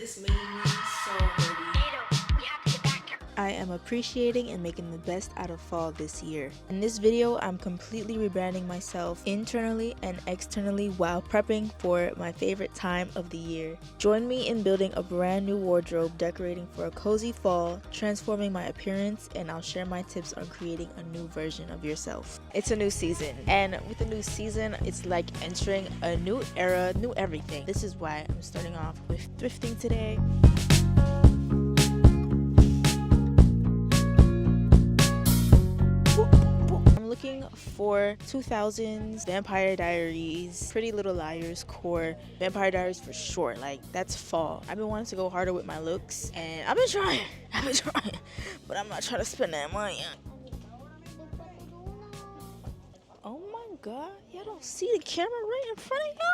This made me so happy. I am appreciating and making the best out of fall this year. In this video, I'm completely rebranding myself internally and externally while prepping for my favorite time of the year. Join me in building a brand new wardrobe, decorating for a cozy fall, transforming my appearance, and I'll share my tips on creating a new version of yourself. It's a new season, and with a new season, it's like entering a new era, new everything. This is why I'm starting off with thrifting today. Looking for 2000s Vampire Diaries, Pretty Little Liars core, Vampire Diaries for short. Like, that's fall. I've been wanting to go harder with my looks, and I've been trying, but I'm not trying to spend that money. Oh my god, y'all don't see the camera right in front of y'all?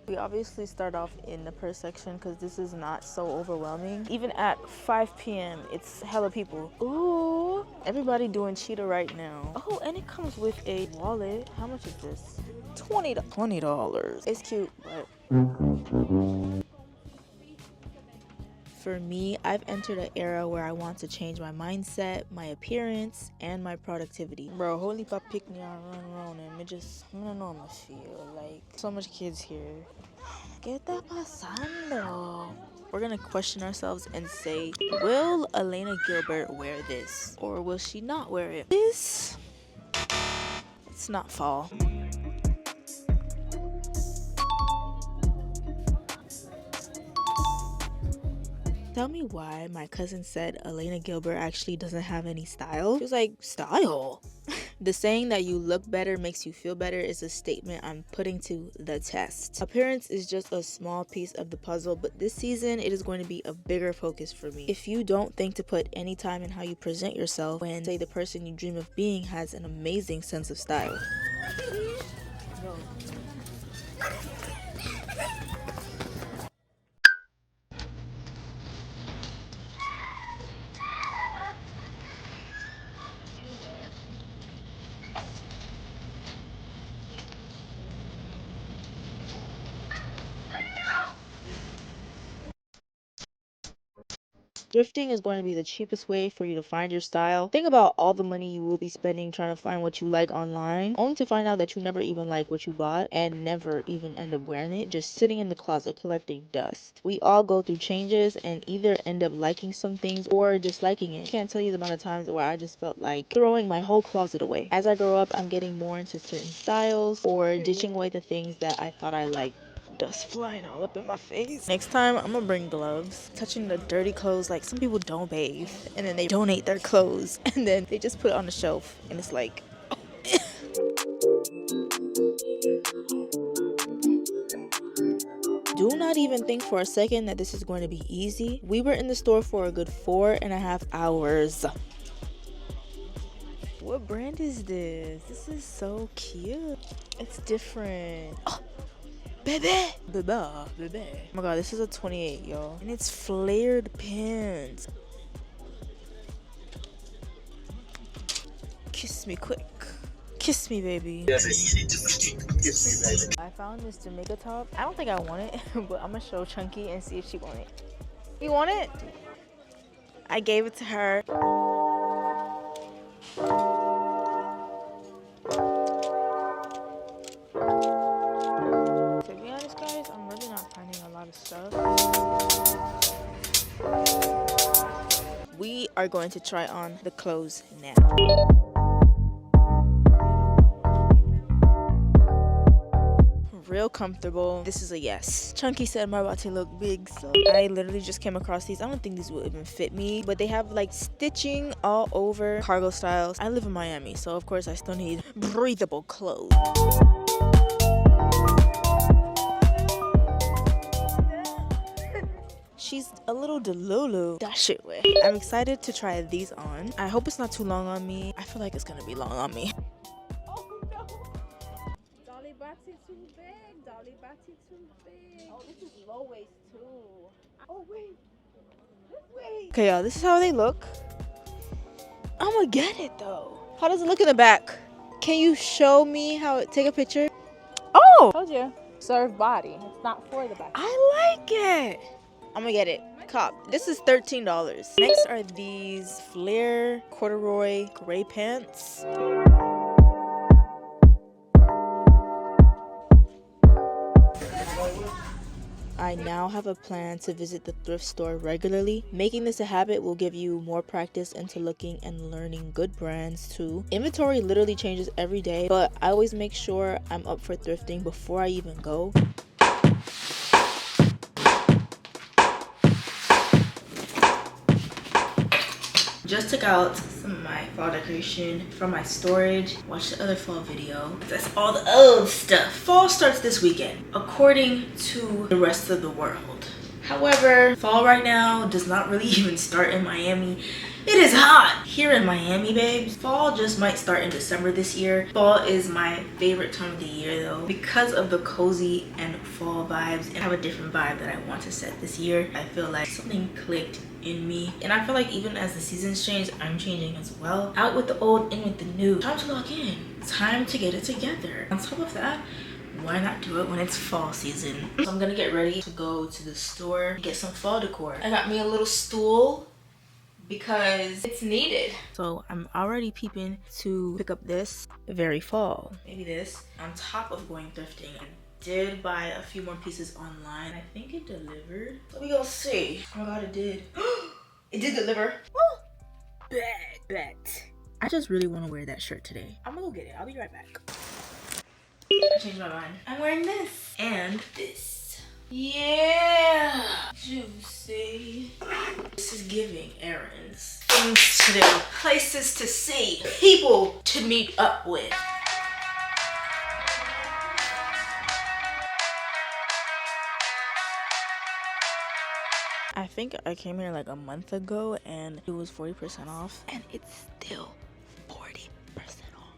We obviously start off in the purse section because this is not so overwhelming. Even at 5 p.m. it's hella people. Ooh, everybody doing cheetah right now. Oh, and it comes with a wallet. How much is this? $20. It's cute, but for me, I've entered an era where I want to change my mindset, my appearance, and my productivity. Bro, holy pop pick me and run around and I don't know how I feel. Like, so much kids here. ¿Qué está pasando? We're gonna question ourselves and say, will Elena Gilbert wear this? Or will she not wear it? It's not fall. Tell me why my cousin said Elena Gilbert actually doesn't have any style. She was like, style? The saying that you look better makes you feel better is a statement I'm putting to the test. Appearance is just a small piece of the puzzle, but this season it is going to be a bigger focus for me. If you don't think to put any time in how you present yourself when, say, the person you dream of being has an amazing sense of style. No. Thrifting is going to be the cheapest way for you to find your style. Think about all the money you will be spending trying to find what you like online, only to find out that you never even like what you bought and never even end up wearing it, just sitting in the closet collecting dust. We all go through changes and either end up liking some things or disliking it. I can't tell you the amount of times where I just felt like throwing my whole closet away. As I grow up, I'm getting more into certain styles or ditching away the things that I thought I liked. Dust flying all up in my face. Next time I'm gonna bring gloves. Touching the dirty clothes, like some people don't bathe and then they donate their clothes and then they just put it on the shelf and it's like do not even think for a second that this is going to be easy. We were in the store for a good 4.5 hours. What brand is this? This is so cute. It's different. Oh. Bebe. Oh my god, this is a 28, y'all. And it's flared pants. Kiss me quick. Kiss me, baby. Yes, kiss me, baby. I found this Jamaica top. I don't think I want it, but I'm gonna show Chunky and see if she want it. You want it? I gave it to her. We are going to try on the clothes now. Real comfortable. This is a yes. Chunky said my body look big, so I literally just came across these. I don't think these will even fit me, but they have like stitching all over, cargo styles. I live in Miami, so of course I still need breathable clothes. She's a little delulu. That shit way. I'm excited to try these on. I hope it's not too long on me. I feel like it's gonna be long on me. Oh no! Dolly Batsy too big. Dolly Batsy too big. Oh, this is low waist too. Oh wait. This way. Okay, y'all, this is how they look. I'm gonna get it though. How does it look in the back? Can you show me how it, take a picture? Oh! Told you. serve body. It's not for the back. I like it. I'm gonna get it. Cop. This is $13. Next are these flare corduroy gray pants. I now have a plan to visit the thrift store regularly. Making this a habit will give you more practice into looking and learning good brands too. Inventory literally changes every day, but I always make sure I'm up for thrifting before I even go. Just took out some of my fall decoration from my storage. Watch the other fall video. That's all the old stuff. Fall starts this weekend, according to the rest of the world. However, fall right now does not really even start in Miami. It is hot here in Miami, babes. Fall just might start in December this year. Fall is my favorite time of the year though, because of the cozy and fall vibes. And I have a different vibe that I want to set this year. I feel like something clicked in me, and I feel like even as the seasons change, I'm changing as well. Out with the old, in with the new. Time to lock in. Time to get it together. On top of that, why not do it when it's fall season? So I'm gonna get ready to go to the store and get some fall decor. I got me a little stool because it's needed. So I'm already peeping to pick up this very fall. Maybe this on top of going thrifting. I did buy a few more pieces online. I think it delivered. So we gonna see. Oh my god, it did. It did deliver. Oh, bet. I just really want to wear that shirt today. I'm gonna go get it. I'll be right back. I changed my mind. I'm wearing this and this. Yeah, juicy. This is giving errands, things to do, places to see, people to meet up with. I think I came here like a month ago and it was 40% off, and it's still 40% off.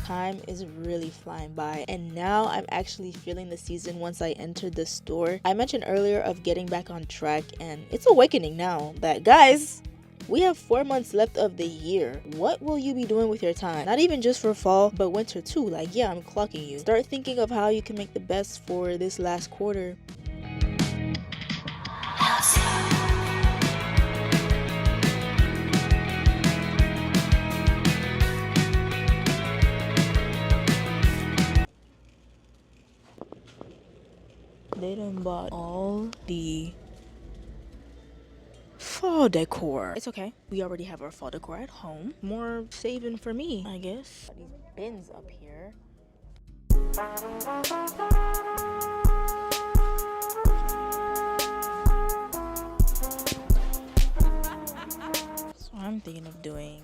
Time is really flying by, and now I'm actually feeling the season once I entered the store. I mentioned earlier of getting back on track, and it's awakening now that, guys, we have 4 months left of the year. What will you be doing with your time? Not even just for fall, but winter too. Like, yeah, I'm clocking you. Start thinking of how you can make the best for this last quarter. They done bought all the fall decor. It's okay. We already have our fall decor at home. More saving for me, I guess. These bins up here. So I'm thinking of doing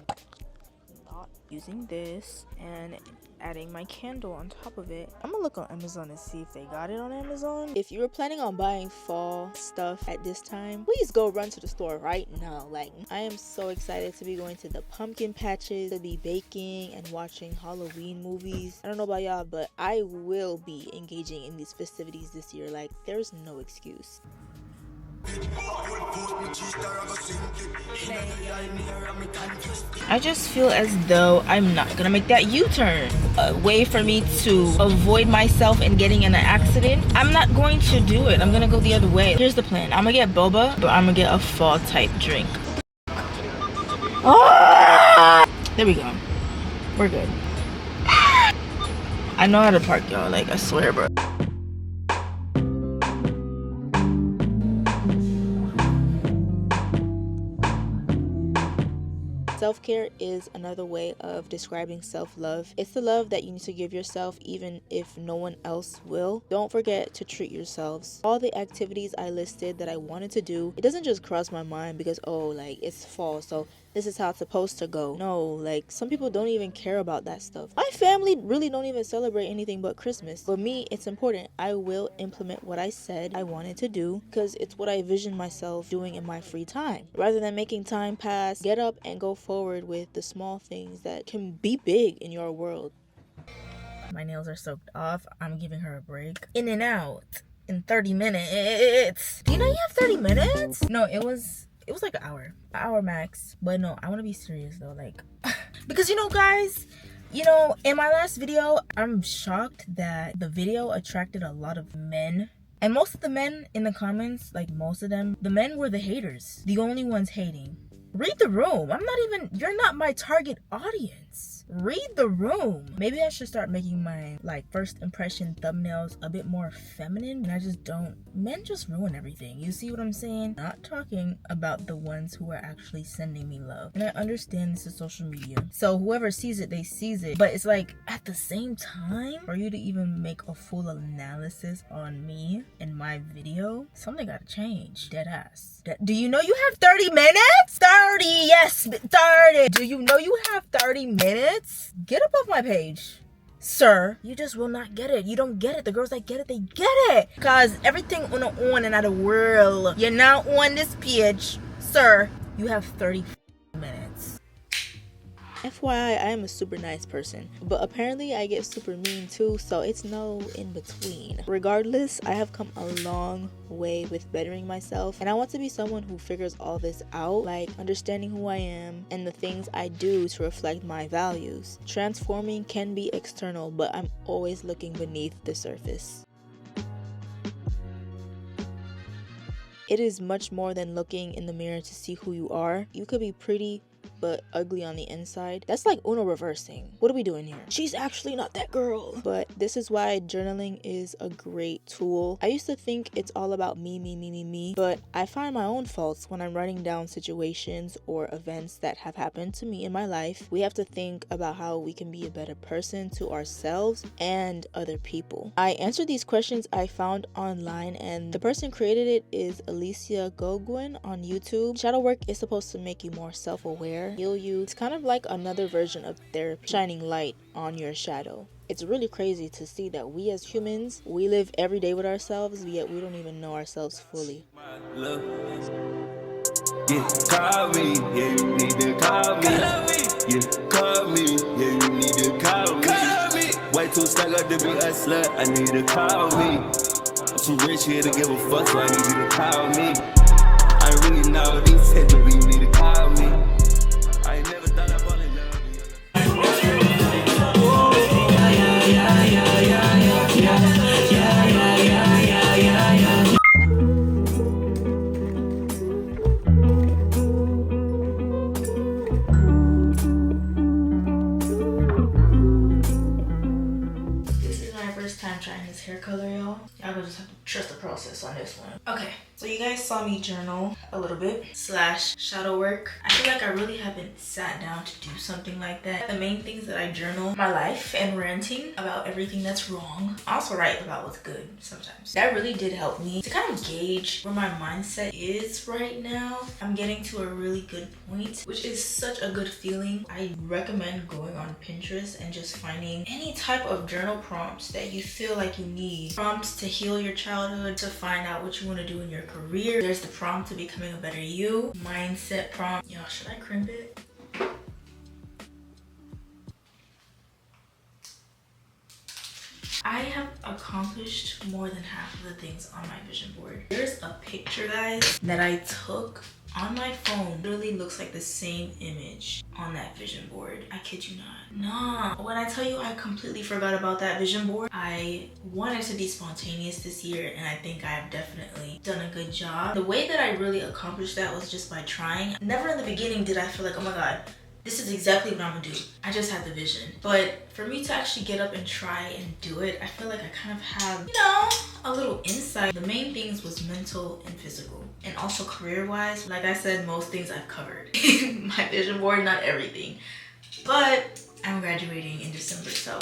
not using this and adding my candle on top of it. I'm gonna look on Amazon and see if they got it on Amazon. If you were planning on buying fall stuff at this time, please go run to the store right now. Like, I am so excited to be going to the pumpkin patches, to be baking and watching Halloween movies. I don't know about y'all, but I will be engaging in these festivities this year. Like, there's no excuse. I just feel as though I'm not gonna make that U-turn. A way for me to avoid myself and getting in an accident. I'm not going to do it. I'm gonna go the other way. Here's the plan. I'm gonna get boba, but I'm gonna get a fall type drink. Ah! There we go. We're good. I know how to park, y'all. Like, I swear, bro. Self-care is another way of describing self-love. It's the love that you need to give yourself even if no one else will. Don't forget to treat yourselves. All the activities I listed that I wanted to do, it doesn't just cross my mind because, oh, like, it's fall, so this is how it's supposed to go. No, like, some people don't even care about that stuff. My family really don't even celebrate anything but Christmas. For me, it's important. I will implement what I said I wanted to do because it's what I envision myself doing in my free time. Rather than making time pass, get up and go forward with the small things that can be big in your world. My nails are soaked off. I'm giving her a break. In and out in 30 minutes. Do you know you have 30 minutes? No, it was it was like an hour max. But no, I want to be serious though, like because you know guys, you know, in my last video, I'm shocked that the video attracted a lot of men. And most of the men in the comments, like most of them, the men were the haters. The only ones hating. Read the room. You're not my target audience. Read the room. Maybe I should start making my like first impression thumbnails a bit more feminine. And I just don't. Men just ruin everything. You see what I'm saying? Not talking about the ones who are actually sending me love. And I understand this is social media. So whoever sees it, they sees it. But it's like at the same time, for you to even make a full analysis on me in my video, something gotta change. Dead ass. Do you know you have 30 minutes? 30, yes, 30. Do you know you have 30 minutes? Get up off my page. Sir, you just will not get it. You don't get it. The girls that get it, they get it. Cause everything on and out of world. You're not on this page. Sir, you have 30 minutes. FYI, I am a super nice person, but apparently I get super mean too, so it's no in between. Regardless, I have come a long way with bettering myself, and I want to be someone who figures all this out, like understanding who I am and the things I do to reflect my values. Transforming can be external, but I'm always looking beneath the surface. It is much more than looking in the mirror to see who you are. You could be pretty but ugly on the inside. That's like Uno reversing. What are we doing here? She's actually not that girl. But this is why journaling is a great tool. I used to think it's all about me, but I find my own faults when I'm writing down situations or events that have happened to me in my life. We have to think about how we can be a better person to ourselves and other people. I answered these questions I found online, and the person created it is Alicia Gogwin on YouTube. Shadow work is supposed to make you more self-aware, heal you. It's kind of like another version of therapy, shining light on your shadow. It's really crazy to see that we as humans, we live every day with ourselves, yet we don't even know ourselves fully. Yeah, call me, yeah, you need to call me. Yeah, call me, yeah, you need to call me. Way too stuck up to be a slut, I need to call me. I'm too rich here to give a fuck, so I need you to call me. I really know these heads, but you need to call me. I ain't never thought I'd fall in love with you. This is my first time trying this hair color, y'all. Y'all gonna just have to trust the process on this one. Okay, so you guys saw me journal a little bit / shadow work. I feel like I really haven't sat down to do something like that. The main things that I journal: my life and ranting about everything that's wrong. I also write about what's good sometimes. That really did help me to kind of gauge where my mindset is right now. I'm getting to a really good point, which is such a good feeling. I recommend going on Pinterest and just finding any type of journal prompts that you feel like you need. Prompts to heal your childhood, to find out what you want to do in your career. There's the prompt to becoming a better you. Mindset prompt. Y'all, should I crimp it? I have accomplished more than half of the things on my vision board. There's a picture, guys, that I took on my phone. Literally looks like the same image on that vision board. I kid you not. Nah, when I tell you I completely forgot about that vision board, I wanted to be spontaneous this year, and I think I have definitely done a good job. The way that I really accomplished that was just by trying. Never in the beginning did I feel like, oh my god, this is exactly what I'm gonna do. I just had the vision. But for me to actually get up and try and do it, I feel like I kind of have, you know, a little insight. The main things was mental and physical. And also career-wise, like I said, most things I've covered. My vision board, not everything. But I'm graduating in December, so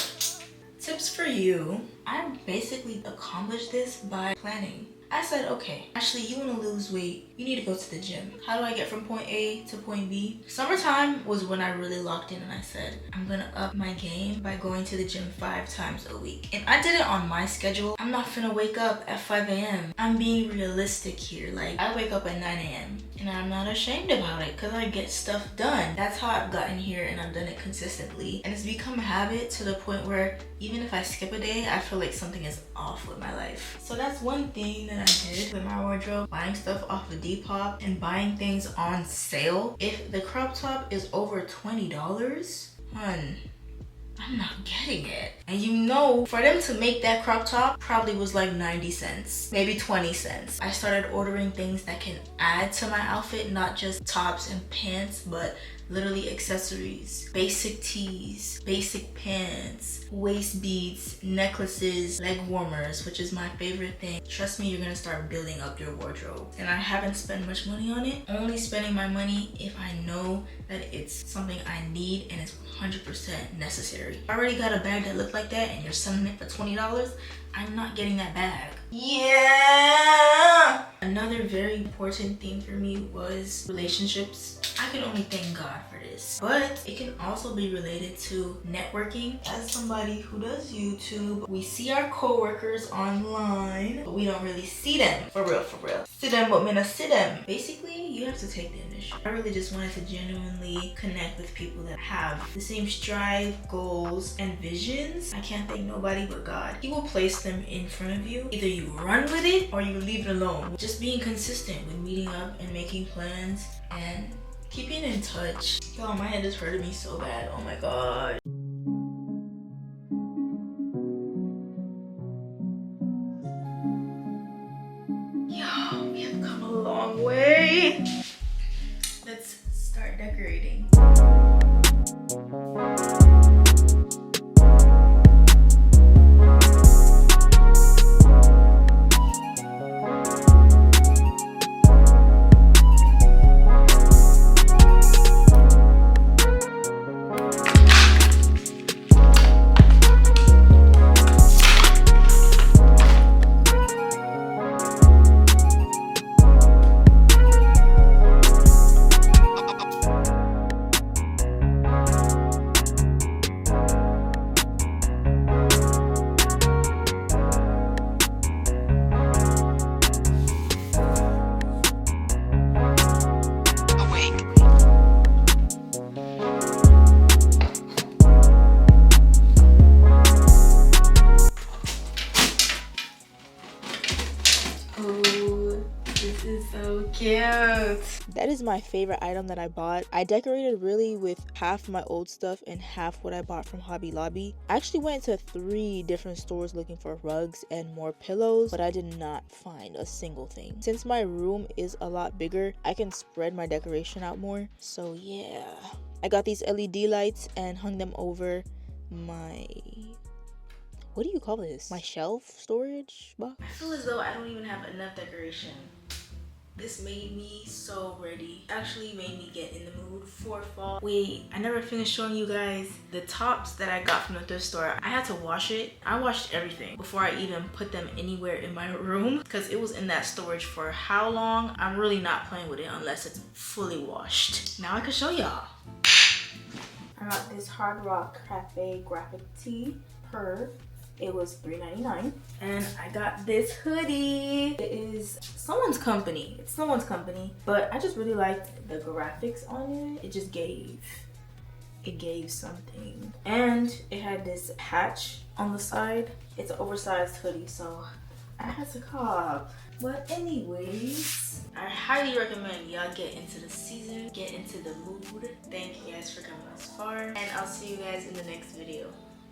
tips for you. I basically accomplished this by planning. I said, okay, Ashley, you want to lose weight, you need to go to the gym. How do I get from point A to point B? Summertime was when I really locked in, and I said, I'm gonna up my game by going to the gym 5 times a week. And I did it on my schedule. I'm not finna wake up at 5 a.m. I'm being realistic here. Like, I wake up at 9 a.m. and I'm not ashamed about it because I get stuff done. That's how I've gotten here, and I've done it consistently. And it's become a habit to the point where even if I skip a day, I feel like something is off with my life. So that's one thing that I did with my wardrobe, buying stuff off of Depop and buying things on sale. If the crop top is over $20, hun, I'm not getting it. And you know, for them to make that crop top probably was like 90 cents, maybe 20 cents. I started ordering things that can add to my outfit, not just tops and pants, but literally accessories, basic tees, basic pants, waist beads, necklaces, leg warmers, which is my favorite thing. Trust me, you're gonna start building up your wardrobe. And I haven't spent much money on it, only spending my money if I know that it's something I need and it's 100% necessary. I already got a bag that looked like that and you're selling it for $20, I'm not getting that bag. Yeah! Another very important thing for me was relationships. I can only thank God for this, but it can also be related to networking. As somebody who does YouTube, we see our coworkers online, but we don't really see them. For real, for real. See them, but me not see them. Basically, you have to take the initiative. I really just wanted to genuinely connect with people that have the same strive, goals, and visions. I can't thank nobody but God. He will place them in front of you. Either you run with it or you leave it alone. Just being consistent with meeting up and making plans and keeping in touch. Yo, my head is hurting me so bad. Oh my God. Yo, we have come a long way. Let's start decorating. That is my favorite item that I bought. I decorated really with half my old stuff and half what I bought from Hobby Lobby. I actually went to 3 different stores looking for rugs and more pillows, but I did not find a single thing. Since my room is a lot bigger, I can spread my decoration out more. So yeah, I got these LED lights and hung them over my, what do you call this? My shelf storage box? I feel as though I don't even have enough decoration. This made me so ready. Actually made me get in the mood for fall. Wait, I never finished showing you guys the tops that I got from the thrift store. I had to wash it. I washed everything before I even put them anywhere in my room because it was in that storage for how long? I'm really not playing with it unless it's fully washed. Now I can show y'all. I got this Hard Rock Cafe graphic tee per. It was $3.99. And I got this hoodie. It is someone's company. It's someone's company. But I just really liked the graphics on it. It just gave something. And it had this patch on the side. It's an oversized hoodie, so I had to cop. But anyways, I highly recommend y'all get into the season, get into the mood. Thank you guys for coming this far. And I'll see you guys in the next video.